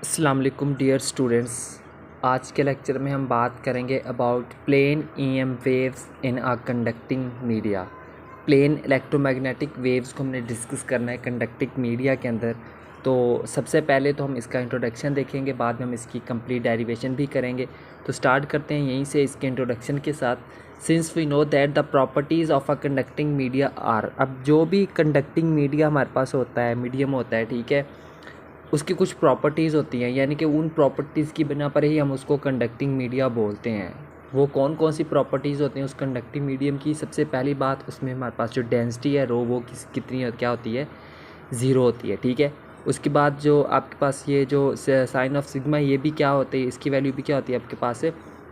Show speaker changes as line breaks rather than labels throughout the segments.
अस्सलाम वालेकुम dear students. आज के लेक्चर में हम बात करेंगे about plane EM waves in a conducting media. Plane electromagnetic waves को हमने डिस्कस करना है कंडक्टिंग मीडिया के अंदर। तो सबसे पहले तो हम इसका इंट्रोडक्शन देखेंगे, बाद में हम इसकी कंप्लीट डेरिवेशन भी करेंगे। तो स्टार्ट करते हैं यहीं से इसके इंट्रोडक्शन के साथ। Since we know that the properties of a conducting media are, अब जो भी कंडक्टिंग मीडिया हमारे पास होता है, मीडियम होता है, ठीक है, उसकी कुछ प्रॉपर्टीज़ होती हैं, यानी कि उन प्रॉपर्टीज़ की बिना पर ही हम उसको कंडक्टिंग मीडिया बोलते हैं। वो कौन कौन सी प्रॉपर्टीज़ होती हैं उस कंडक्टिंग मीडियम की? सबसे पहली बात, उसमें हमारे पास जो डेंसिटी है रो, वो कितनी क्या होती है? ज़ीरो होती है, ठीक है। उसके बाद जो आपके पास ये जो साइन ऑफ सिग्मा, ये भी क्या होती है, इसकी वैल्यू भी क्या होती है आपके पास?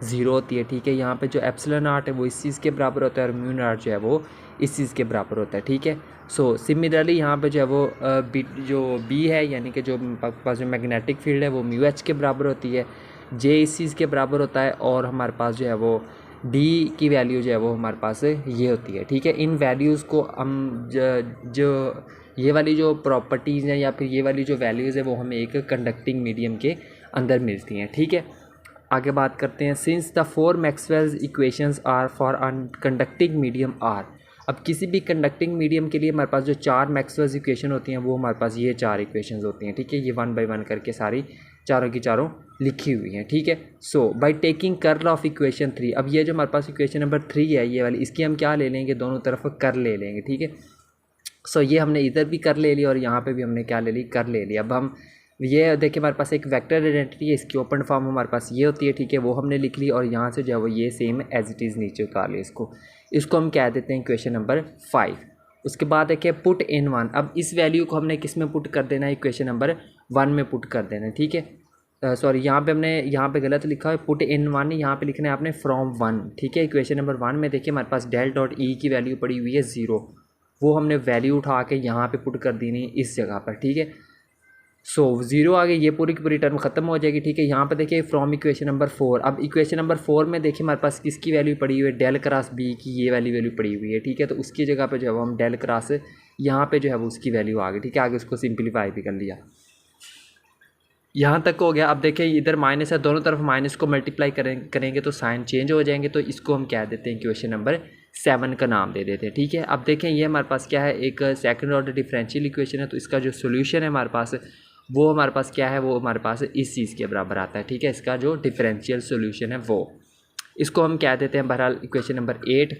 ज़ीरो होती है, ठीक है। यहाँ पे जो एप्सिलॉन नॉट है वो इस चीज़ के बराबर होता है और म्यू नॉट जो है वो इस चीज़ के बराबर होता है, ठीक है। सो सिमिलरली यहाँ पे जो है वो बी है, यानी कि जो पास जो मैग्नेटिक फील्ड है वो म्यू एच के बराबर होती है, जे इस चीज़ के बराबर होता है, और हमारे पास जो है वो डी की वैल्यू जो है वो हमारे पास ये होती है, ठीक है। इन वैल्यूज़ को हम जो ये वाली जो प्रॉपर्टीज़ हैं या फिर ये वाली जो वैल्यूज़ है वो हमें एक कंडक्टिंग मीडियम के अंदर मिलती हैं, ठीक है। आगे बात करते हैं। Since the four Maxwell's equations are for conducting medium are, अब किसी भी कंडक्टिंग मीडियम के लिए हमारे पास जो चार मैक्सवेल्स इक्वेशन होती हैं वो हमारे पास ये चार इक्वेशंस होती हैं, ठीक है। ये वन बाय वन करके सारी चारों की चारों लिखी हुई हैं, ठीक है। So by taking curl of equation 3, अब ये जो हमारे पास इक्वेशन नंबर 3 है ये वाली, इसकी हम क्या ले लेंगे? दोनों तरफ कर ले लेंगे, ठीक है। सो ये हमने इधर भी कर ले लिया और यहाँ पे भी हमने क्या ले ली? कर ले लिया। अब हम ये देखिए हमारे पास एक वेक्टर आइडेंटिटी है, इसकी ओपन फॉर्म हमारे पास ये होती है, ठीक है, वो हमने लिख ली और यहाँ से जो है वो ये सेम एज इट इज़ नीचे उतार लिया। इसको हम कह देते हैं इक्वेशन नंबर 5। उसके बाद देखिए पुट इन 1, अब इस वैल्यू को हमने किस में पुट कर देना है? इक्वेशन नंबर 1 में पुट कर देना है, ठीक है। सॉरी, यहाँ पे हमने यहाँ पे गलत लिखा है, पुट इन 1, यहाँ पे लिखना है आपने फ्रॉम 1, ठीक है। इक्वेशन नंबर 1 में देखिए हमारे पास डेल डॉट ई की वैल्यू पड़ी हुई है 0, वो हमने वैल्यू उठा के यहाँ पे पुट कर देनी इस जगह पर, ठीक है। सो 0 आ गई, ये पूरी की पूरी टर्म खत्म हो जाएगी, ठीक है। यहाँ पे देखिए फ्रॉम इक्वेशन नंबर 4, अब इक्वेशन नंबर 4 में देखिए हमारे पास किसकी वैल्यू पड़ी हुई है? डेल क्रॉस बी की ये वाली वैल्यू पड़ी हुई है, ठीक है। तो उसकी जगह पे जो है वो हम डेल क्रॉस यहाँ पे जो है वो उसकी वैल्यू आ गई, ठीक है। आगे उसको सिंप्लीफाई भी कर लिया, यहाँ तक हो गया। अब देखिए इधर माइनस है, दोनों तरफ माइनस को मल्टीप्लाई करेंगे तो साइन चेंज हो जाएंगे, तो इसको हम कह देते हैं इक्वेशन नंबर 7 का नाम दे देते हैं, ठीक है। अब देखें ये हमारे पास क्या है? एक सेकंड ऑर्डर डिफरेंशियल इक्वेशन है, तो इसका जो सोल्यूशन है हमारे पास वो हमारे पास क्या है? वो हमारे पास इस चीज़ के बराबर आता है, ठीक है। इसका जो डिफरेंशियल सोल्यूशन है वो, इसको हम कह देते हैं बहरहाल equation number 8।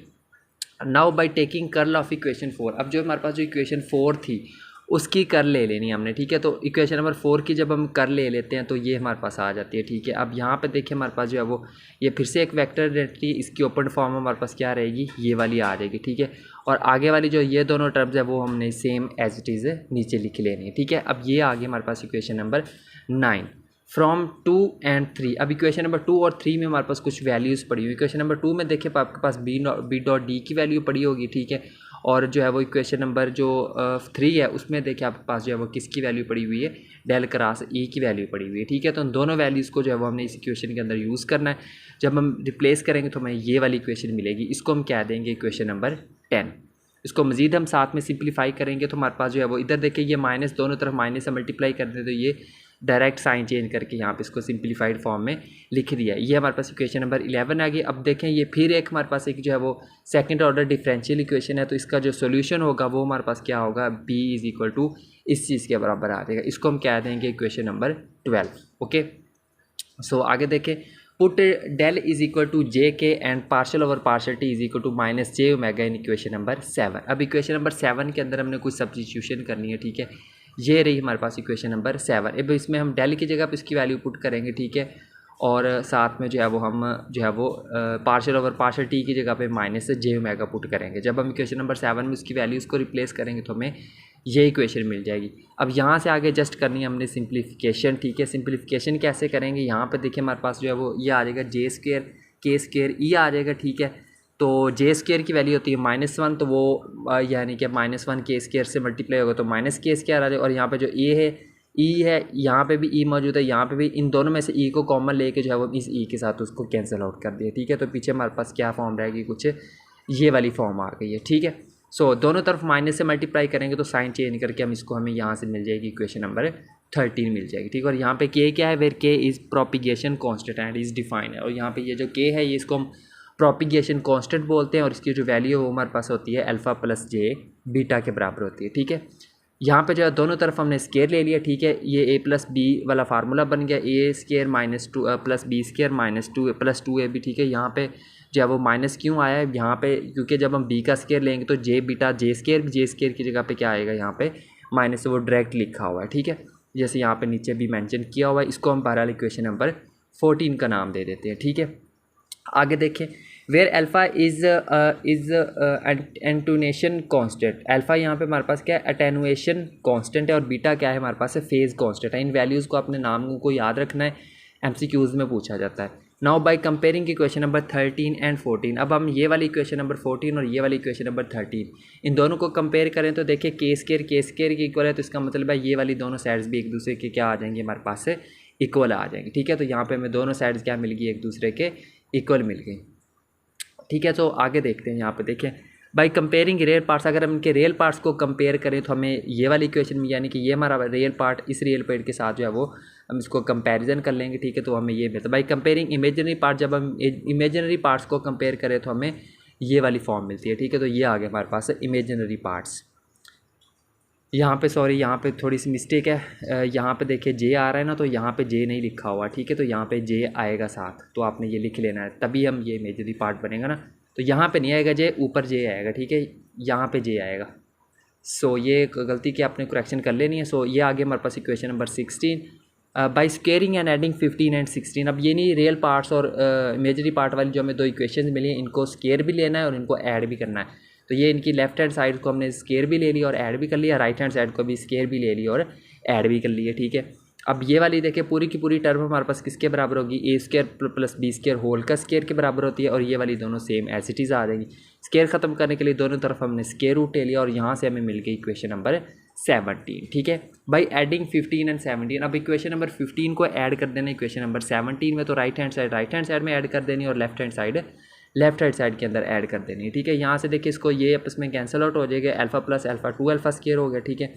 Now bye taking curl of equation 4, अब जो हमारे पास जो इक्वेशन 4 थी उसकी कर ले लेनी हमने, ठीक है। तो इक्वेशन नंबर 4 की जब हम कर ले लेते हैं तो ये हमारे पास आ जाती है, ठीक है। अब यहाँ पे देखिए हमारे पास जो है वो ये फिर से एक वेक्टर आइडेंटिटी, इसकी ओपन फॉर्म हमारे पास क्या रहेगी? ये वाली आ जाएगी, ठीक है। और आगे वाली जो ये दोनों टर्म्स है वो हमने सेम एज इट इज़ नीचे लिख लेनी है, ठीक है। अब ये आ गई हमारे पास इक्वेशन नंबर 9 फ्रॉम 2 एंड 3। अब इक्वेशन नंबर 2 और 3 में हमारे पास कुछ वैल्यूज़ पड़ी हुई। इक्वेशन नंबर 2 में देखिए आपके पास बी डॉट डी की वैल्यू पड़ी होगी, ठीक है। और जो है वो इक्वेशन नंबर जो 3 है उसमें देखिए आपके पास जो है वो किसकी वैल्यू पड़ी हुई है? डेल क्रॉस ई की वैल्यू पड़ी हुई है, ठीक है। तो उन दोनों वैल्यूज़ को जो है वो हमने इस इक्वेशन के अंदर यूज़ करना है। जब हम रिप्लेस करेंगे तो हमें ये वाली इक्वेशन मिलेगी, इसको हम कह देंगे इक्वेशन नंबर 10। इसको मज़ीद हम साथ में सिंप्लीफाई करेंगे तो हमारे पास जो है वो इधर देखिए ये माइनस, दोनों तरफ माइनस से मल्टीप्लाई कर दें तो ये डायरेक्ट साइन चेंज करके यहाँ पे इसको सिंप्लीफाइड फॉर्म में लिख दिया है। ये हमारे पास इक्वेशन नंबर 11 आ गई। अब देखें ये फिर एक हमारे पास एक जो है वो सेकंड ऑर्डर डिफरेंशियल इक्वेशन है, तो इसका जो सोल्यूशन होगा वो हमारे पास क्या होगा? b इज़ इक्वल टू इस चीज़ के बराबर आ जाएगा। इसको हम कह देंगे इक्वेशन नंबर 12, ओके। सो आगे देखें, put del is equal to j k and partial over partial t is equal to minus j omega in equation number 7। अब इक्वेशन नंबर 7 के अंदर हमने कुछ सब्स्टिट्यूशन करनी है, ठीक है। ये रही हमारे पास इक्वेशन नंबर 7। अब इसमें हम डेल की जगह पे इसकी वैल्यू पुट करेंगे, ठीक है। और साथ में जो है वो हम जो है वो पार्शल ओवर पार्शल टी की जगह पे माइनस जे ओमेगा पुट करेंगे। जब हम इक्वेशन नंबर 7 में उसकी वैल्यूज़ को रिप्लेस करेंगे तो हमें ये इक्वेशन मिल जाएगी। अब यहाँ से आगे जस्ट करनी है हमने सिंप्लीफिकेशन, ठीक है। सिंप्लीफिकेशन कैसे करेंगे? यहाँ पे देखिए हमारे पास जो है वो ये आ जाएगा जे स्क्वेयर के स्क्वेयर ई आ जाएगा, ठीक है। तो जे स्क्वेयर की वैल्यू होती है -1, तो वो यानी कि -1 के स्क्वेयर से मल्टीप्लाई होगा तो माइनस के स्क्वेयर आ जाएगा। और यहाँ पे जो ए है ई है, यहाँ पे भी ई मौजूद है, यहाँ पे भी, इन दोनों में से ई को कॉमन लेके जो है वो इस ई के साथ उसको कैंसिल आउट कर दिया, ठीक है। तो पीछे हमारे पास क्या फॉर्म रहेगी? कुछ ये वाली फॉर्म आ गई है, ठीक है। सो दोनों तरफ माइनस से मल्टीप्लाई करेंगे तो साइन चेंज करके हमें यहाँ से मिल जाएगी इक्वेशन नंबर 13 मिल जाएगी, ठीक है। और यहाँ पे के क्या है, वेर के is propagation constant and is define है। और यहाँ पे ये जो के है ये इसको हम प्रोपिगेशन कांस्टेंट बोलते हैं और इसकी जो वैल्यू है वो हमारे पास होती है अल्फ़ा प्लस जे बीटा के बराबर होती है, ठीक है। यहाँ पे जो है दोनों तरफ हमने स्केयर ले लिया, ठीक है। ये ए प्लस बी वाला फार्मूला बन गया, a square minus two plus b square minus two plus two a b, ठीक है। यहाँ पे जो है वो माइनस क्यों आया है यहाँ पे, क्योंकि जब हम बी का स्केयर लेंगे तो जे बीटा जे स्केयर की जगह पे क्या आएगा, यहाँ पे माइनस वो डायरेक्ट लिखा हुआ है, ठीक है। जैसे यहाँ पे नीचे भी मेंशन किया हुआ है, इसको हम बहरहाल इक्वेशन नंबर 14 का नाम दे देते हैं, ठीक है। आगे देखें, where alpha is attenuation constant. Alpha यहाँ पे हमारे पास क्या है, अटेनुएशन कांस्टेंट है, और बीटा क्या है हमारे पास है, फेज़ कांस्टेंट है। इन वैल्यूज़ को अपने नाम को याद रखना है, एमसीक्यूज़ में पूछा जाता है। Now by comparing equation number 13 and 14, अब हम ये वाली इक्वेशन नंबर 14 और ये वाली इक्वेशन नंबर 13 इन दोनों को कंपेयर करें तो देखिए के स्केयर की इक्वल है, तो इसका मतलब है ये वाली दोनों साइड्स भी एक दूसरे के क्या आ जाएंगी, हमारे पास से इक्वल आ जाएंगी, ठीक है। तो यहाँ पे हमें दोनों साइड्स क्या मिल गई, एक दूसरे के इक्वल मिल गई, ठीक है। तो आगे देखते हैं, यहाँ पे देखें बाई कंपेयरिंग रियल पार्ट्स, अगर हम इनके रियल पार्ट्स को कंपेयर करें तो हमें ये वाली इक्वेशन में, यानी कि ये हमारा रियल पार्ट इस रियल पार्ट के साथ जो है वो हम इसको कंपैरिजन कर लेंगे, ठीक है। तो हमें ये मिलता है बाई कंपेयरिंग इमेजिनरी पार्ट, जब हम इमेजिनरी पार्ट्स को कंपेयर करें तो हमें ये वाली फॉर्म मिलती है, ठीक है। तो ये आ गया हमारे पास इमेजिनरी पार्ट्स। यहाँ पे सॉरी, यहाँ पे थोड़ी सी मिस्टेक है, यहाँ पे देखिए जे आ रहा है ना, तो यहाँ पे जे नहीं लिखा हुआ, ठीक है। तो यहाँ पे जे आएगा साथ, तो आपने ये लिख लेना है, तभी हम ये इमेजिनरी पार्ट बनेगा ना। तो यहाँ पे नहीं आएगा जे, ऊपर जे आएगा, ठीक है, यहाँ पे जे आएगा। सो ये गलती की आपने करेक्शन कर लेनी है। सो ये आगे हमारे पास equation number 16 by squaring and adding 15 and 16। अब ये नहीं रियल पार्ट्स और इमेजिनरी पार्ट वाली जो हमें दो इक्वेशन मिली हैं, इनको स्केयर भी लेना है और इनको ऐड भी करना है। तो ये इनकी लेफ्ट हैंड साइड को हमने स्केयर भी ले लिया और ऐड भी कर लिया, राइट हैंड साइड को भी स्केयर भी ले लिया और ऐड भी कर लिया, ठीक है। अब ये वाली देखिए पूरी की पूरी टर्म हमारे पास किसके बराबर होगी, a square plus b square whole का स्केयर के बराबर होती है, और ये वाली दोनों सेम एज इट इज़ आ जाएंगी। स्केयर ख़त्म करने के लिए दोनों तरफ हमने स्केयर रूट ले लिया और यहाँ से हमें मिल गई इक्वेशन नंबर 17, ठीक है। बाई एडिंग 15 एंड 17, अब इक्वेशन नंबर 15 को ऐड कर देना इक्वेशन नंबर 17 में, तो राइट हैंड साइड में ऐड कर देनी और लेफ्ट हैंड साइड के अंदर ऐड कर देनी है, ठीक है। यहाँ से देखिए इसको ये आपस में कैंसिल आउट हो जाएगा, alpha plus alpha 2 alpha square हो गया, ठीक है।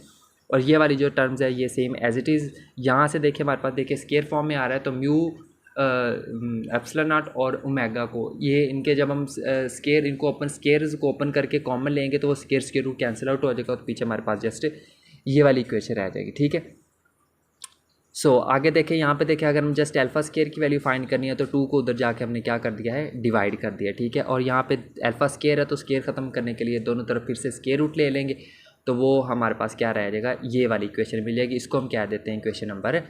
और ये वाली जो टर्म्स है ये सेम एज इट इज़। यहाँ से देखिए हमारे पास देखिए स्केयर फॉर्म में आ रहा है, तो म्यू एप्सिलॉन नॉट और ओमेगा को, ये इनके जब हम स्केयर इनको स्केयर्स को ओपन करके कॉमन लेंगे तो वो स्केयर रूट कैंसिल आउट हो जाएगा, तो पीछे हमारे पास जस्ट ये वाली इक्वेशन रह जाएगी, ठीक है। सो आगे देखें, यहाँ पे देखें अगर हम जस्ट अल्फ़ा स्केयर की वैल्यू फाइंड करनी है तो 2 को उधर जाके हमने क्या कर दिया है, डिवाइड कर दिया, ठीक है। और यहाँ पे अल्फ़ा स्केयर है तो स्केयर ख़त्म करने के लिए दोनों तरफ फिर से स्केयर रूट ले लेंगे, तो वो हमारे पास क्या रह जाएगा, ये वाली इक्वेशन मिल जाएगी। इसको हम क्या देते हैं, इक्वेशन नंबर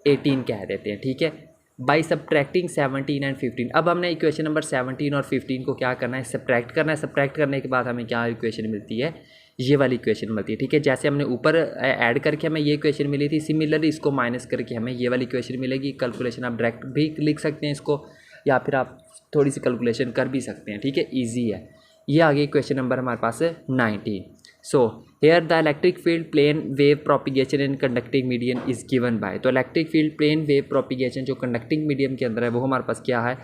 18 कह देते हैं, ठीक है। बाई सब्ट्रैक्टिंग 17 एंड 15, अब हमने इक्वेशन नंबर 17 और 15 को क्या करना है, सब्ट्रैक्ट करना है। सब्ट्रैक्ट करने के बाद हमें क्या इक्वेशन मिलती है, ये वाली इक्वेशन मिलती है, ठीक है। जैसे हमने ऊपर ऐड करके हमें ये इक्वेशन मिली थी, सिमिलरली इसको माइनस करके हमें ये वाली इक्वेशन मिलेगी। कैलकुलेशन आप डायरेक्ट भी लिख सकते हैं इसको, या फिर आप थोड़ी सी कैलकुलेशन कर भी सकते हैं, ठीक है, ईजी है। ये आगे इक्वेशन नंबर हमारे पास है 19। So here the electric field plane wave propagation in conducting medium is given by, तो electric field plane wave propagation जो कंडक्टिंग मीडियम के अंदर है वो हमारे पास क्या है,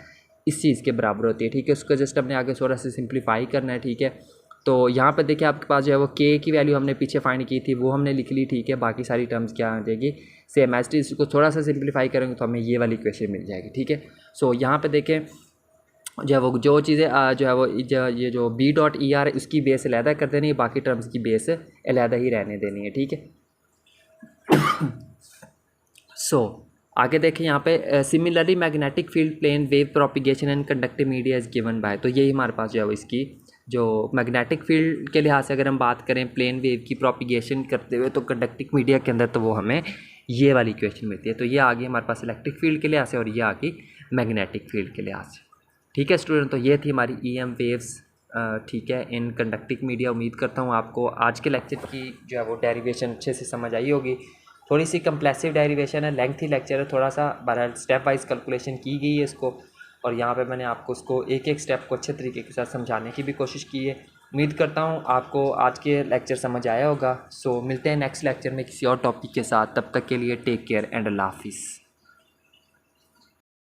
इस चीज़ के बराबर होती है, ठीक है। उसको जस्ट अपने आगे थोड़ा सा सिंप्लीफाई करना है, ठीक है। तो यहाँ पर देखिए आपके पास जो है वो के की वैल्यू हमने पीछे फाइंड की थी वो हमने लिख ली, ठीक है। बाकी सारी टर्म्स क्या आ जाएगी, सेम एज इट इज़। इसको थोड़ा सा सिंप्लीफाई करेंगे तो हमें ये वाली इक्वेशन मिल जाएगी, ठीक है। सो यहाँ पे देखें जो है वो जो चीज़ें जो है वो ये जो बी डॉट ई आर है उसकी बेस अलहदा कर देनी है, बाकी टर्म्स की बेस अलहदा ही रहने देनी है, ठीक है। सो आगे देखें यहाँ पे similarly magnetic field plane wave propagation and conductive media is given by, तो यही हमारे पास जो है वो इसकी जो मैग्नेटिक फील्ड के लिहाज से अगर हम बात करें प्लेन वेव की प्रोपिगेशन करते हुए तो कंडक्टिव मीडिया के अंदर, तो वो हमें ये वाली इक्वेशन मिलती है। तो ये आ गई हमारे पास इलेक्ट्रिक फील्ड के लिहाज से और ये आ गई मैग्नेटिक फील्ड के लिहाज से, ठीक है स्टूडेंट। तो ये थी हमारी EM वेव्स, ठीक है, इन कंडक्टिव मीडिया। उम्मीद करता हूँ आपको आज के लेक्चर की जो है वो डेरिवेशन अच्छे से समझ आई होगी। थोड़ी सी कंप्लेसिव डेरिवेशन है, लेंथी लेक्चर है, थोड़ा सा बहरहाल स्टेप वाइज कैलकुलेशन की गई है इसको, और यहाँ पे मैंने आपको उसको एक एक स्टेप को अच्छे तरीके के साथ समझाने की भी कोशिश की है। उम्मीद करता हूँ आपको आज के लेक्चर समझ आया होगा। सो मिलते हैं नेक्स्ट लेक्चर में किसी और टॉपिक के साथ, तब तक के लिए टेक केयर एंड अल्लाह हाफिज़।